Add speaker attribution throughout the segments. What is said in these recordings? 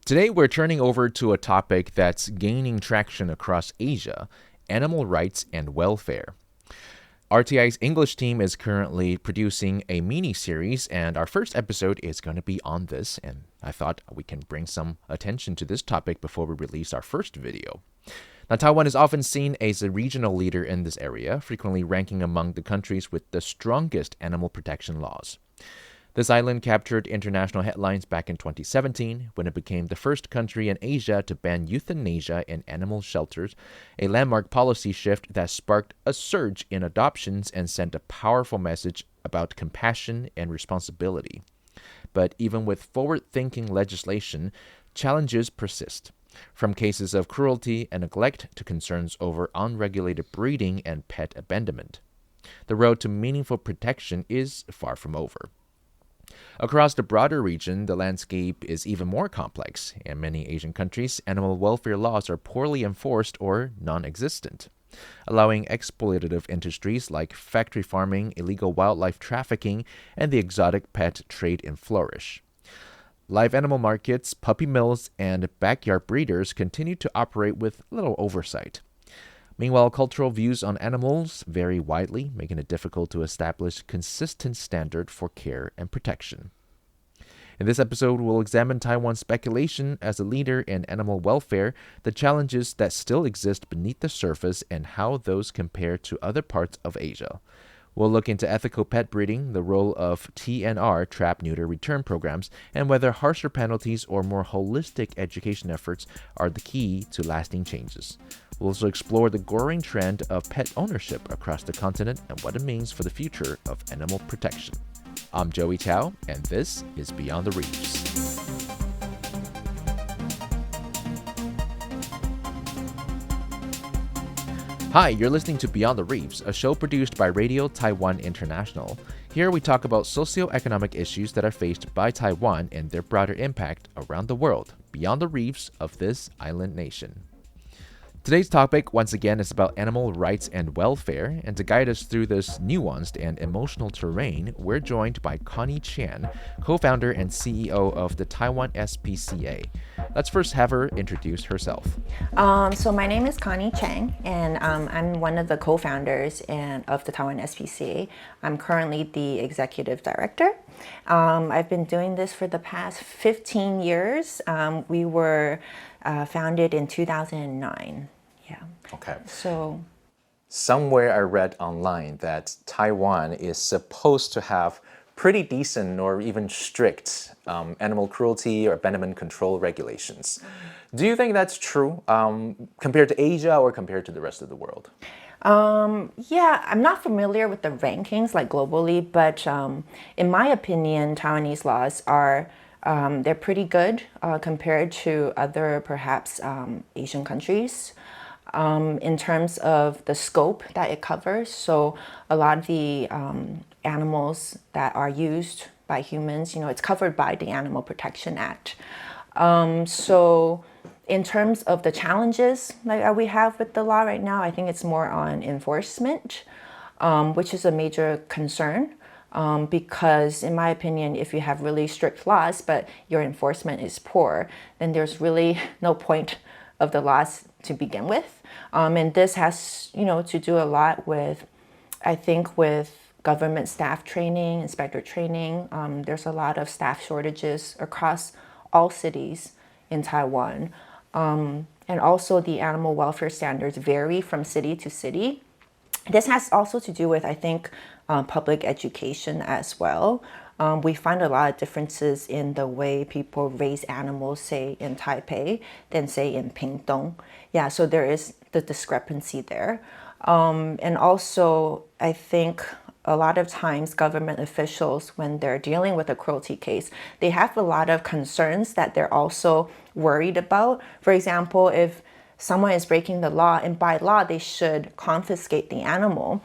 Speaker 1: Today, we're turning over to a topic that's gaining traction across Asia: animal rights and welfare. RTI's English team is currently producing a mini-series, and our first episode is going to be on this, and I thought we can bring some attention to this topic before we release our first video. Now, Taiwan is often seen as a regional leader in this area, frequently ranking among the countries with the strongest animal protection laws. This island captured international headlines back in 2017 when it became the first country in Asia to ban euthanasia in animal shelters, a landmark policy shift that sparked a surge in adoptions and sent a powerful message about compassion and responsibility. But even with forward-thinking legislation, challenges persist, from cases of cruelty and neglect to concerns over unregulated breeding and pet abandonment. The road to meaningful protection is far from over. Across the broader region, the landscape is even more complex. In many Asian countries, animal welfare laws are poorly enforced or non-existent, allowing exploitative industries like factory farming, illegal wildlife trafficking, and the exotic pet trade to flourish. Live animal markets, puppy mills, and backyard breeders continue to operate with little oversight. Meanwhile, cultural views on animals vary widely, making it difficult to establish consistent standard for care and protection. In this episode, we'll examine Taiwan's speculation as a leader in animal welfare, the challenges that still exist beneath the surface, and how those compare to other parts of Asia. We'll look into ethical pet breeding, the role of TNR, trap, neuter, return programs, and whether harsher penalties or more holistic education efforts are the key to lasting changes. We'll also explore the growing trend of pet ownership across the continent and what it means for the future of animal protection. I'm Joey Chou, and this is Beyond the Reefs. Hi, you're listening to Beyond the Reefs, a show produced by Radio Taiwan International. Here we talk about socio-economic issues that are faced by Taiwan and their broader impact around the world, beyond the reefs of this island nation. Today's topic, once again, is about animal rights and welfare, and to guide us through this nuanced and emotional terrain, we're joined by Connie Chiang, co-founder and CEO of the Taiwan SPCA. Let's first have her introduce herself.
Speaker 2: So my name is Connie Chiang, and I'm one of the co-founders of the Taiwan SPCA. I'm currently the executive director. I've been doing this for the past 15 years. We were founded in 2009. Yeah.
Speaker 1: Okay.
Speaker 2: So
Speaker 1: somewhere I read online that Taiwan is supposed to have pretty decent or even strict animal cruelty or abandonment control regulations. Do you think that's true compared to Asia or compared to the rest of the world?
Speaker 2: Yeah, I'm not familiar with the rankings like globally, but in my opinion, Taiwanese laws are they're pretty good compared to other perhaps Asian countries in terms of the scope that it covers. So a lot of the animals that are used by humans, it's covered by the Animal Protection Act. So in terms of the challenges that we have with the law right now, I think it's more on enforcement, which is a major concern. Because in my opinion, if you have really strict laws, but your enforcement is poor, then there's really no point of the laws to begin with. And this has, to do a lot with, I think, with government staff training, inspector training. There's a lot of staff shortages across all cities in Taiwan. And also the animal welfare standards vary from city to city. This has also to do with, I think, public education as well. We find a lot of differences in the way people raise animals, say in Taipei, than say in Pingtung. Yeah, so there is the discrepancy there. And also, I think a lot of times government officials, when they're dealing with a cruelty case, they have a lot of concerns that they're also worried about. For example, if someone is breaking the law, and by law they should confiscate the animal,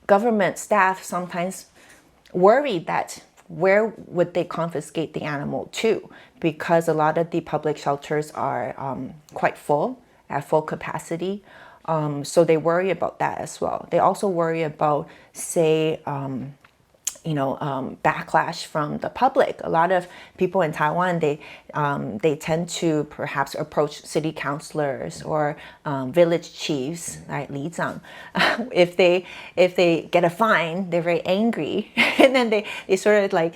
Speaker 2: government staff sometimes worry that where would they confiscate the animal to? Because a lot of the public shelters are quite full, at full capacity. So they worry about that as well. They also worry about, say, backlash from the public. A lot of people in Taiwan, they tend to perhaps approach city councilors or village chiefs, like Li Zhang. If they get a fine, they're very angry, and then they sort of like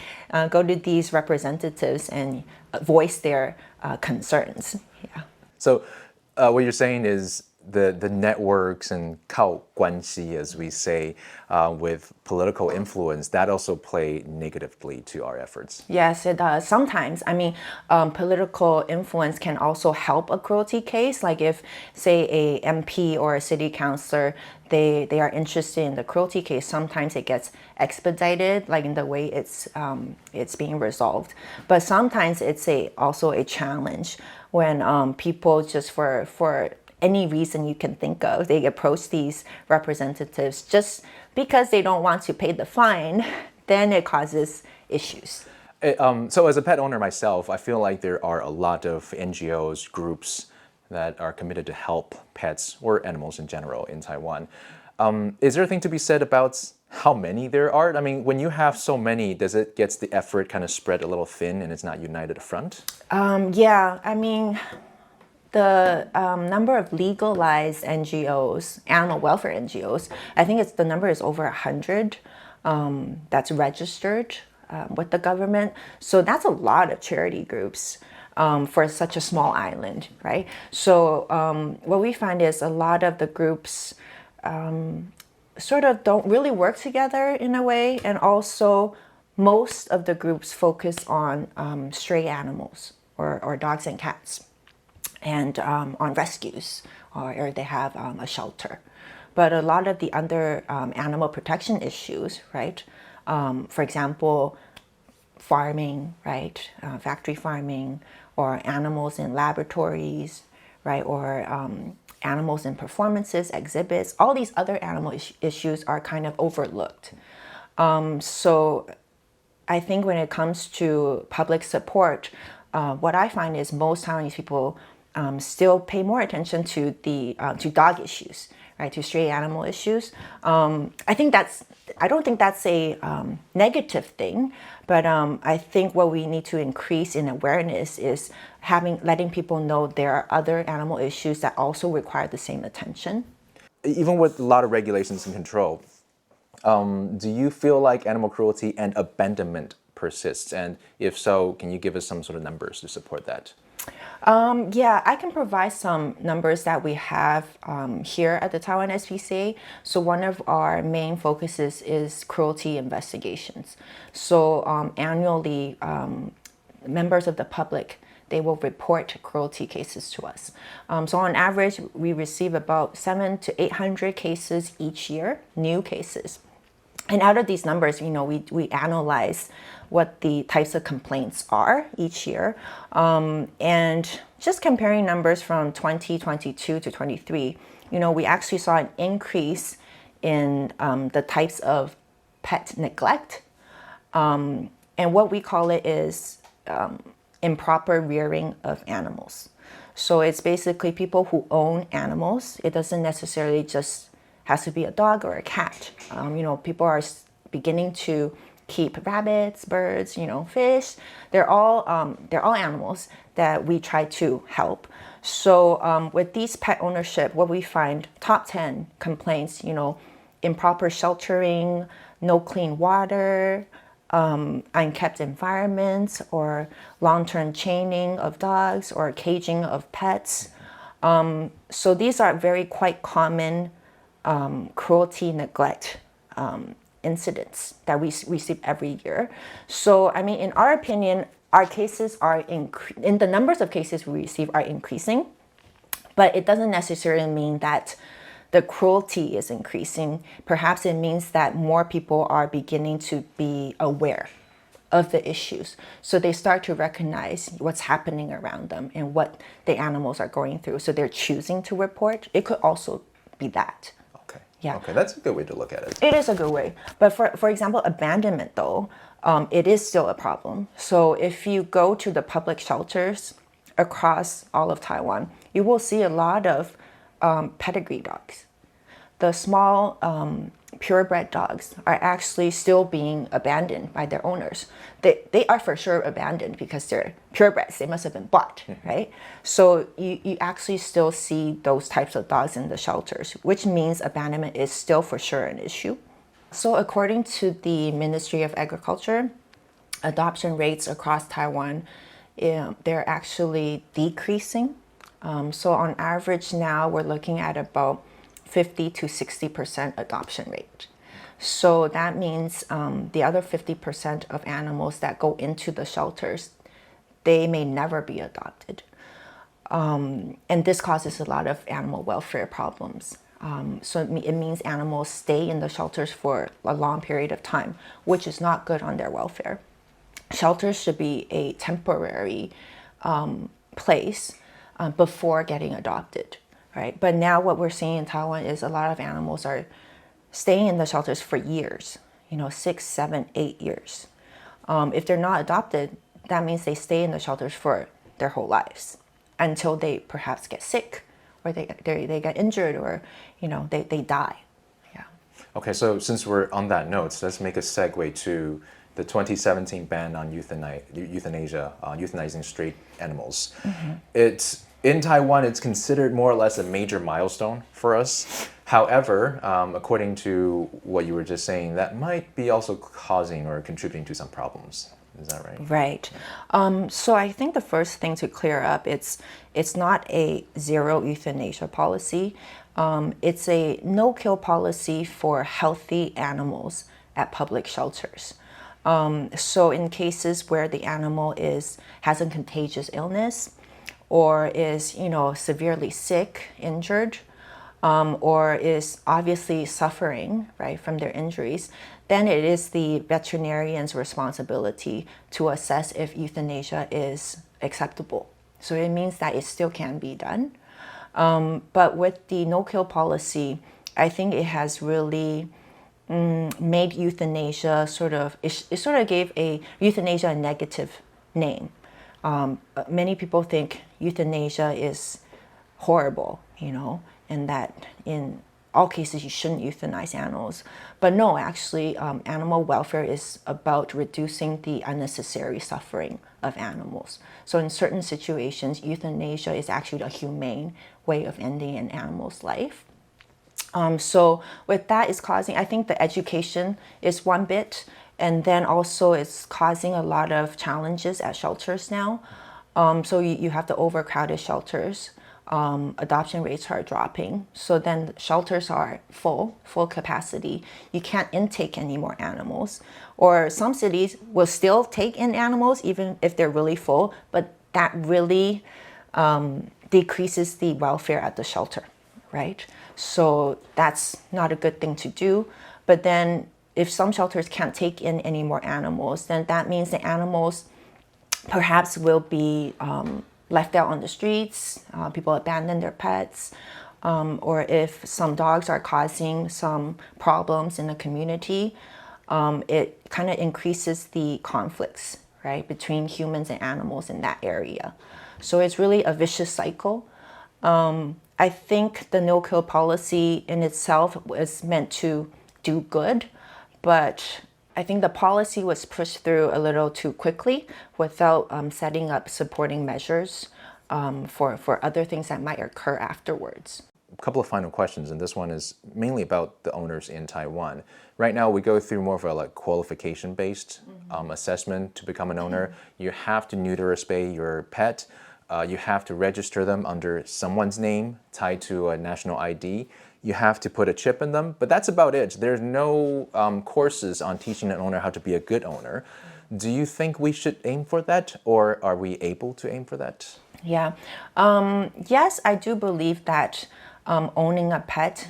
Speaker 2: go to these representatives and voice their concerns. Yeah.
Speaker 1: So what you're saying is the networks and 靠关系, as we say, with political influence, that also play negatively to our efforts.
Speaker 2: Yes, it does. Sometimes, I mean, political influence can also help a cruelty case. Like if, say, a MP or a city councilor, they are interested in the cruelty case, sometimes it gets expedited, like in the way it's being resolved. But sometimes it's also a challenge when people just for any reason you can think of, they approach these representatives just because they don't want to pay the fine, then it causes issues.
Speaker 1: So as a pet owner myself, I feel like there are a lot of NGOs, groups that are committed to help pets or animals in general in Taiwan. Is there a thing to be said about how many there are? I mean, when you have so many, does it get the effort kind of spread a little thin and it's not united front?
Speaker 2: Yeah, I mean, the number of legalized NGOs, animal welfare NGOs, I think the number is over 100 that's registered with the government. So that's a lot of charity groups for such a small island, right? So what we find is a lot of the groups sort of don't really work together in a way, and also most of the groups focus on stray animals or dogs and cats, and on rescues, or they have a shelter. But a lot of the other animal protection issues, right? For example, farming, right? Factory farming, or animals in laboratories, right? Or animals in performances, exhibits. All these other animal issues are kind of overlooked. So I think when it comes to public support, what I find is most Taiwanese people still pay more attention to to dog issues, right? To stray animal issues. I don't think that's a negative thing, but I think what we need to increase in awareness is letting people know there are other animal issues that also require the same attention.
Speaker 1: Even with a lot of regulations and control, do you feel like animal cruelty and abandonment persists? And if so, can you give us some sort of numbers to support that?
Speaker 2: Yeah, I can provide some numbers that we have here at the Taiwan SPCA. So one of our main focuses is cruelty investigations. So annually, members of the public, they will report cruelty cases to us. So on average, we receive about 700 to 800 cases each year, new cases. And out of these numbers, we analyze what the types of complaints are each year. And just comparing numbers from 2022 to 23, we actually saw an increase in the types of pet neglect. And what we call it is improper rearing of animals. So it's basically people who own animals. It doesn't necessarily just has to be a dog or a cat. People are beginning to keep rabbits, birds, fish. They're all animals that we try to help. So with these pet ownership, what we find, top 10 complaints, improper sheltering, no clean water, unkept environments, or long-term chaining of dogs or caging of pets. So these are quite common cruelty, neglect incidents that we receive every year. So, I mean, in our opinion, our cases are in the numbers of cases we receive are increasing, but it doesn't necessarily mean that the cruelty is increasing. Perhaps it means that more people are beginning to be aware of the issues. So they start to recognize what's happening around them and what the animals are going through. So they're choosing to report. It could also be that. Yeah.
Speaker 1: Okay, that's a good way to look at it.
Speaker 2: It is a good way. But for example, abandonment, though, it is still a problem. So if you go to the public shelters across all of Taiwan, you will see a lot of pedigree dogs. The small purebred dogs are actually still being abandoned by their owners. They are for sure abandoned because they're purebreds. They must have been bought, right? So you actually still see those types of dogs in the shelters, which means abandonment is still for sure an issue. So according to the Ministry of Agriculture, adoption rates across Taiwan, they're actually decreasing. So on average now, we're looking at about 50 to 60% adoption rate. So that means the other 50% of animals that go into the shelters, they may never be adopted. And this causes a lot of animal welfare problems. So it means animals stay in the shelters for a long period of time, which is not good on their welfare. Shelters should be a temporary place before getting adopted, right? But now what we're seeing in Taiwan is a lot of animals are staying in the shelters for years, 6, 7, 8 years. If they're not adopted, that means they stay in the shelters for their whole lives until they perhaps get sick or they get injured or, they die. Yeah.
Speaker 1: Okay, so since we're on that note, let's make a segue to the 2017 ban on euthanasia, euthanizing stray animals. In Taiwan, it's considered more or less a major milestone for us. However, according to what you were just saying, that might be also causing or contributing to some problems. Is that right?
Speaker 2: Right. So I think the first thing to clear up, it's not a zero euthanasia policy. It's a no-kill policy for healthy animals at public shelters. So in cases where the animal has a contagious illness or is, severely sick, injured, or is obviously suffering, right, from their injuries, then it is the veterinarian's responsibility to assess if euthanasia is acceptable. So it means that it still can be done. But with the no-kill policy, I think it has really made euthanasia it sort of gave euthanasia a negative name. Many people think euthanasia is horrible, and that in all cases you shouldn't euthanize animals. But no, actually, animal welfare is about reducing the unnecessary suffering of animals. So in certain situations, euthanasia is actually a humane way of ending an animal's life. So with that is causing, I think the education is one bit, and then also it's causing a lot of challenges at shelters now. So you have the overcrowded shelters. Adoption rates are dropping. So then shelters are full capacity. You can't intake any more animals. Or some cities will still take in animals even if they're really full, but that really decreases the welfare at the shelter, right? So that's not a good thing to do. But then if some shelters can't take in any more animals, then that means the animals perhaps will be left out on the streets, people abandon their pets, or if some dogs are causing some problems in the community, it kind of increases the conflicts, right, between humans and animals in that area. So it's really a vicious cycle. I think the no-kill policy in itself was meant to do good, but I think the policy was pushed through a little too quickly without setting up supporting measures for other things that might occur afterwards.
Speaker 1: A couple of final questions, and this one is mainly about the owners in Taiwan. Right now, we go through more of a qualification-based assessment to become an owner. You have to neuter or spay your pet. You have to register them under someone's name tied to a national ID. You have to put a chip in them, but that's about it. There's no courses on teaching an owner how to be a good owner. Do you think we should aim for that, or are we able to aim for that?
Speaker 2: Yeah. Yes, I do believe that owning a pet,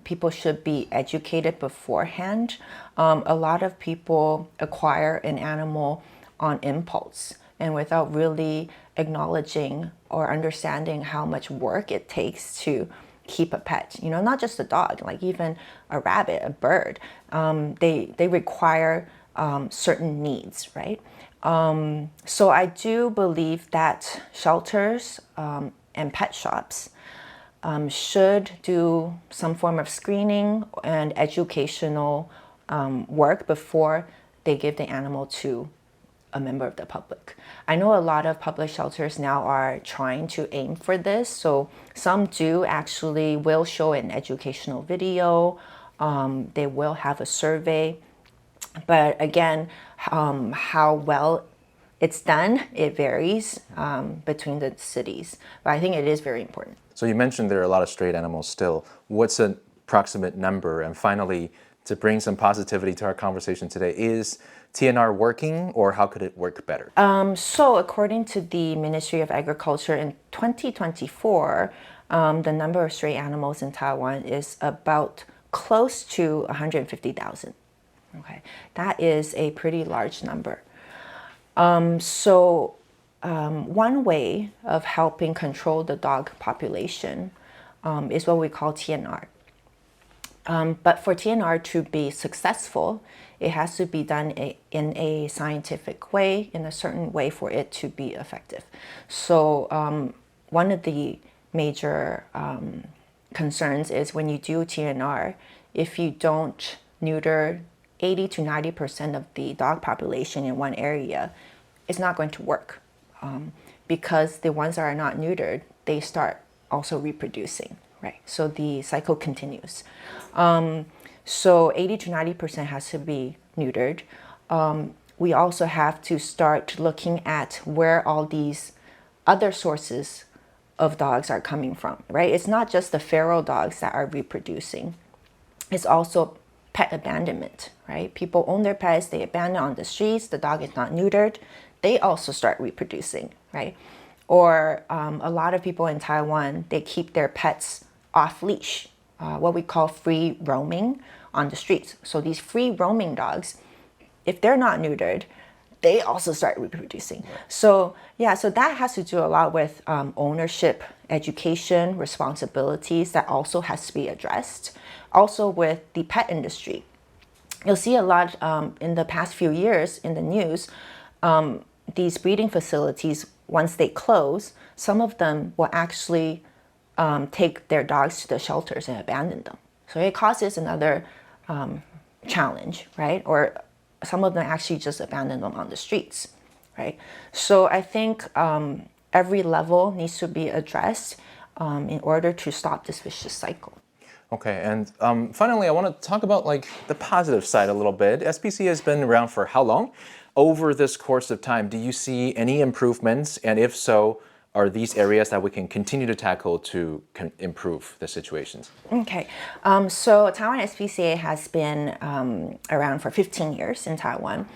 Speaker 2: people should be educated beforehand. A lot of people acquire an animal on impulse and without really acknowledging or understanding how much work it takes to keep a pet, not just a dog, like even a rabbit, a bird. They require certain needs, right? So I do believe that shelters and pet shops should do some form of screening and educational work before they give the animal to a member of the public. I know a lot of public shelters now are trying to aim for this. So some do actually will show an educational video. They will have a survey. But again, how well it's done, it varies between the cities. But I think it is very important.
Speaker 3: So you mentioned there are a lot of strayed animals still. What's an approximate number? And finally, to bring some positivity to our conversation today, is TNR working, or how could it work better?
Speaker 2: So according to the Ministry of Agriculture, in 2024, the number of stray animals in Taiwan is about close to 150,000. Okay, that is a pretty large number. One way of helping control the dog population is what we call TNR. But for TNR to be successful, it has to be done in a scientific way, in a certain way for it to be effective. So one of the major concerns is when you do TNR, if you don't neuter 80 to 90% of the dog population in one area, it's not going to work. Because the ones that are not neutered, they start also reproducing, right? So the cycle continues. So 80 to 90% has to be neutered. We also have to start looking at where all these other sources of dogs are coming from, right? It's not just the feral dogs that are reproducing. It's also pet abandonment, right? People own their pets, they abandon on the streets, the dog is not neutered, they also start reproducing, right? Or a lot of people in Taiwan, they keep their pets off leash, what we call free roaming on the streets. So these free roaming dogs, if they're not neutered, they also start reproducing. So yeah, so that has to do a lot with ownership, education, responsibilities that also has to be addressed. Also with the pet industry. You'll see a lot in the past few years in the news, these breeding facilities, once they close, some of them will actually take their dogs to the shelters and abandon them. So it causes another challenge, right? Or some of them actually just abandon them on the streets, right? So I think every level needs to be addressed in order to stop this vicious cycle.
Speaker 3: Okay, and finally, I want to talk about the positive side a little bit. SPCA has been around for how long? Over this course of time, do you see any improvements? And if so, are these areas that we can continue to tackle to improve the situations?
Speaker 2: Okay, so Taiwan SPCA has been around for 15 years in Taiwan.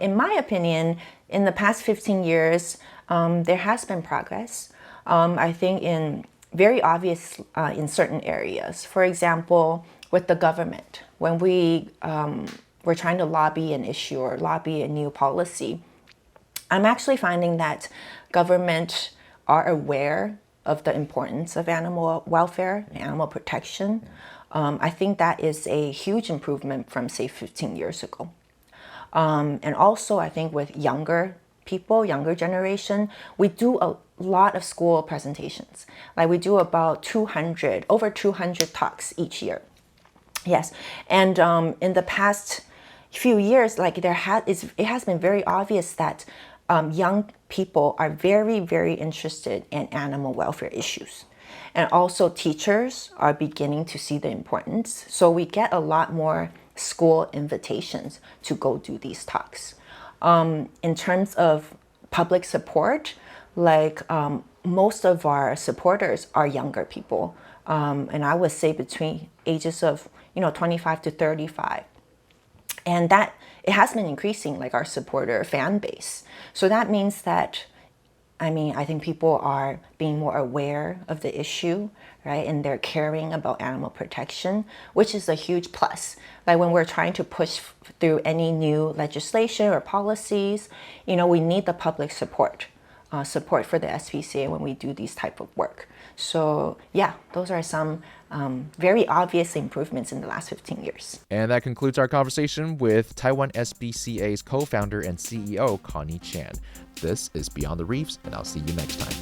Speaker 2: In my opinion, in the past 15 years, there has been progress. I think very obvious in certain areas. For example, with the government, when we're trying to lobby an issue or lobby a new policy, I'm actually finding that government are aware of the importance of animal welfare and animal protection. I think that is a huge improvement from, say, 15 years ago. And also, I think with younger people, younger generation, we do a lot of school presentations. Like we do about over 200 talks each year. Yes, and in the past few years, it has been very obvious that young people are very, very interested in animal welfare issues. And also teachers are beginning to see the importance. So we get a lot more school invitations to go do these talks. In terms of public support, most of our supporters are younger people. And I would say between ages of 25 to 35. And that it has been increasing, our supporter fan base. So that means that, I think people are being more aware of the issue, right? And they're caring about animal protection, which is a huge plus. Like when we're trying to push through any new legislation or policies, we need the public support for the SPCA when we do these type of work. So yeah, those are some very obvious improvements in the last 15 years.
Speaker 1: And that concludes our conversation with Taiwan SPCA's co-founder and CEO, Connie Chiang. This is Beyond the Reefs, and I'll see you next time.